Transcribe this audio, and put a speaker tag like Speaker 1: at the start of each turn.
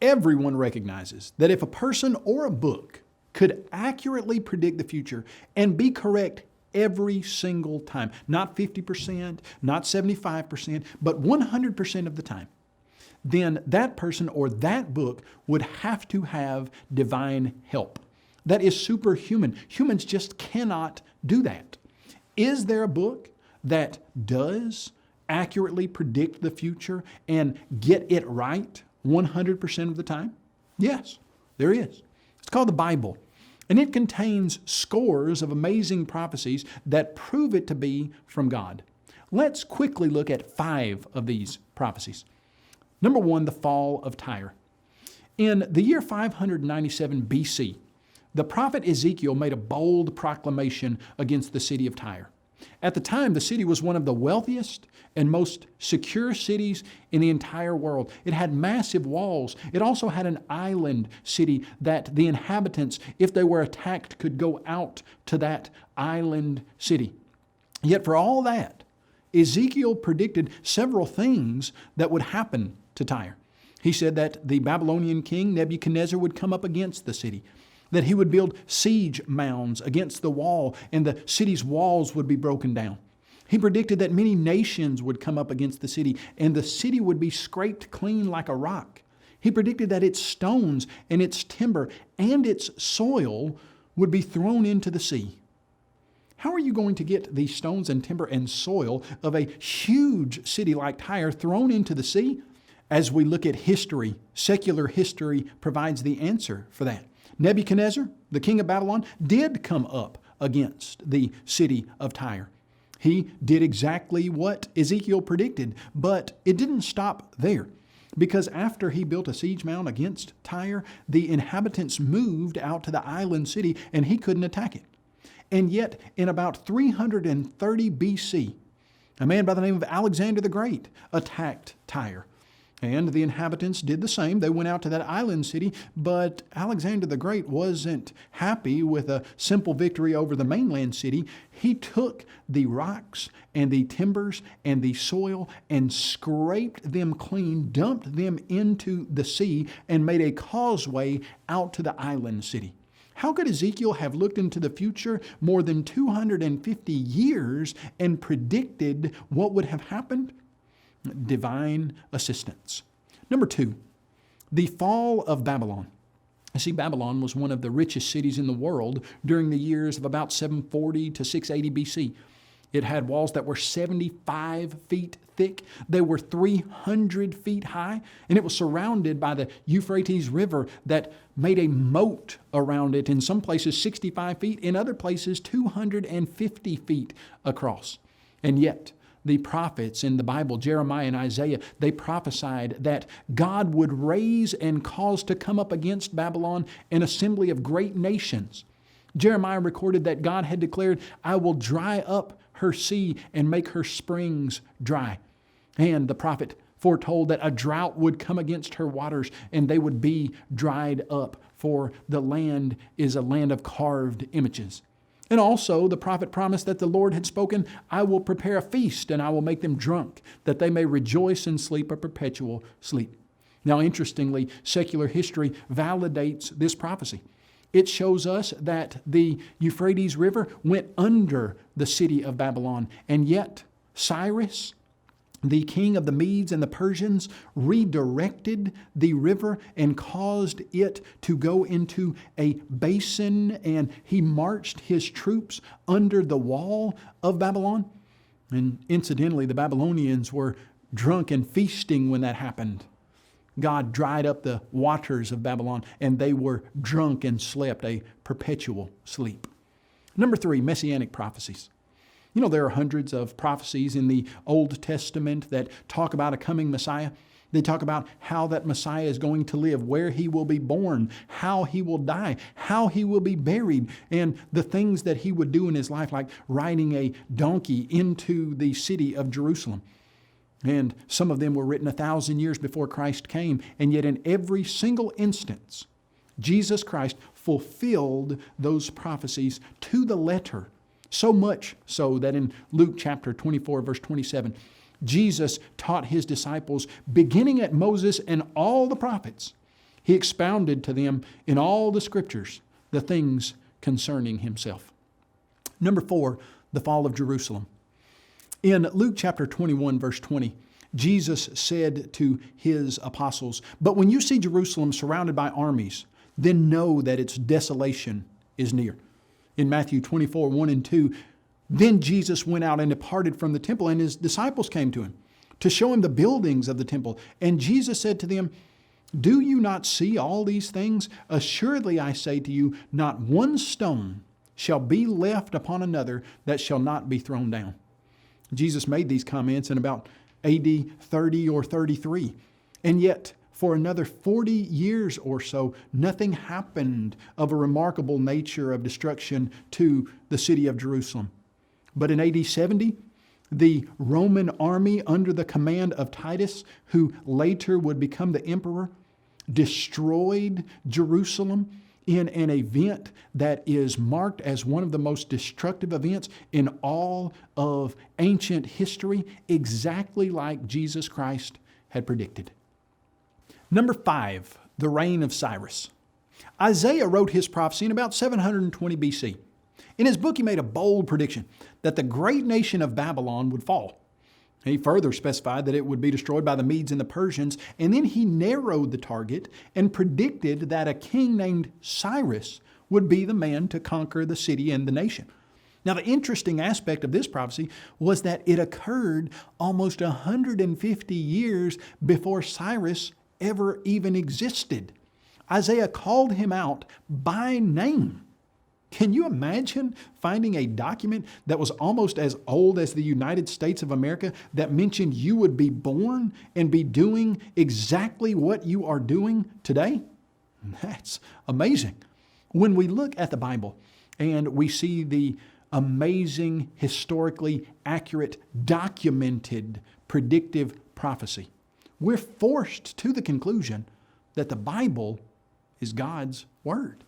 Speaker 1: Everyone recognizes that if a person or a book could accurately predict the future and be correct every single time, not 50%, not 75%, but 100% of the time, then that person or that book would have to have divine help. That is superhuman. Humans just cannot do that. Is there a book that does accurately predict the future and get it right 100% of the time? Yes, there is. It's called the Bible, and it contains scores of amazing prophecies that prove it to be from God. Let's quickly look at 5 of these prophecies. Number 1, the fall of Tyre. In the year 597 BC, the prophet Ezekiel made a bold proclamation against the city of Tyre. At the time, the city was one of the wealthiest and most secure cities in the entire world. It had massive walls. It also had an island city that the inhabitants, if they were attacked, could go out to that island city. Yet for all that, Ezekiel predicted several things that would happen to Tyre. He said that the Babylonian king Nebuchadnezzar would come up against the city, that he would build siege mounds against the wall, and the city's walls would be broken down. He predicted that many nations would come up against the city, and the city would be scraped clean like a rock. He predicted that its stones and its timber and its soil would be thrown into the sea. How are you going to get these stones and timber and soil of a huge city like Tyre thrown into the sea? As we look at history, secular history provides the answer for that. Nebuchadnezzar, the king of Babylon, did come up against the city of Tyre. He did exactly what Ezekiel predicted, but it didn't stop there. Because after he built a siege mound against Tyre, the inhabitants moved out to the island city and he couldn't attack it. And yet, in about 330 BC, a man by the name of Alexander the Great attacked Tyre. And the inhabitants did the same. They went out to that island city, but Alexander the Great wasn't happy with a simple victory over the mainland city. He took the rocks and the timbers and the soil and scraped them clean, dumped them into the sea, and made a causeway out to the island city. How could Ezekiel have looked into the future more than 250 years and predicted what would have happened? Divine assistance. Number 2, the fall of Babylon. See, Babylon was one of the richest cities in the world during the years of about 740 to 680 BC. It had walls that were 75 feet thick. They were 300 feet high, and it was surrounded by the Euphrates River that made a moat around it, in some places 65 feet, in other places 250 feet across. And yet, the prophets in the Bible, Jeremiah and Isaiah, they prophesied that God would raise and cause to come up against Babylon an assembly of great nations. Jeremiah recorded that God had declared, "I will dry up her sea and make her springs dry." And the prophet foretold that a drought would come against her waters and they would be dried up, for the land is a land of carved images. And also the prophet promised that the Lord had spoken, "I will prepare a feast and I will make them drunk, that they may rejoice and sleep a perpetual sleep." Now, interestingly, secular history validates this prophecy. It shows us that the Euphrates River went under the city of Babylon, and yet Cyrus, the king of the Medes and the Persians, redirected the river and caused it to go into a basin, and he marched his troops under the wall of Babylon. And incidentally, the Babylonians were drunk and feasting when that happened. God dried up the waters of Babylon, and they were drunk and slept a perpetual sleep. Number 3, messianic prophecies. You know, there are hundreds of prophecies in the Old Testament that talk about a coming Messiah. They talk about how that Messiah is going to live, where he will be born, how he will die, how he will be buried, and the things that he would do in his life, like riding a donkey into the city of Jerusalem. And some of them were written 1,000 years before Christ came, and yet in every single instance, Jesus Christ fulfilled those prophecies to the letter. So much so that in Luke chapter 24, verse 27, Jesus taught his disciples, beginning at Moses and all the prophets, He expounded to them in all the scriptures the things concerning himself. Number 4, the fall of Jerusalem. In Luke chapter 21, verse 20, Jesus said to his apostles, "But when you see Jerusalem surrounded by armies, then know that its desolation is near." In Matthew 24, 1 and 2, then Jesus went out and departed from the temple, and his disciples came to him to show him the buildings of the temple. And Jesus said to them, "Do you not see all these things? Assuredly I say to you, not one stone shall be left upon another that shall not be thrown down." Jesus made these comments in about AD 30 or 33. And yet, for another 40 years or so, nothing happened of a remarkable nature of destruction to the city of Jerusalem. But in AD 70, the Roman army under the command of Titus, who later would become the emperor, destroyed Jerusalem in an event that is marked as one of the most destructive events in all of ancient history, exactly like Jesus Christ had predicted. Number 5, the reign of Cyrus. Isaiah wrote his prophecy in about 720 BC. In his book, he made a bold prediction that the great nation of Babylon would fall. He further specified that it would be destroyed by the Medes and the Persians, and then he narrowed the target and predicted that a king named Cyrus would be the man to conquer the city and the nation. Now, the interesting aspect of this prophecy was that it occurred almost 150 years before Cyrus ever even existed. Isaiah called him out by name. Can you imagine finding a document that was almost as old as the United States of America that mentioned you would be born and be doing exactly what you are doing today? That's amazing. When we look at the Bible and we see the amazing, historically accurate, documented, predictive prophecy, we're forced to the conclusion that the Bible is God's Word.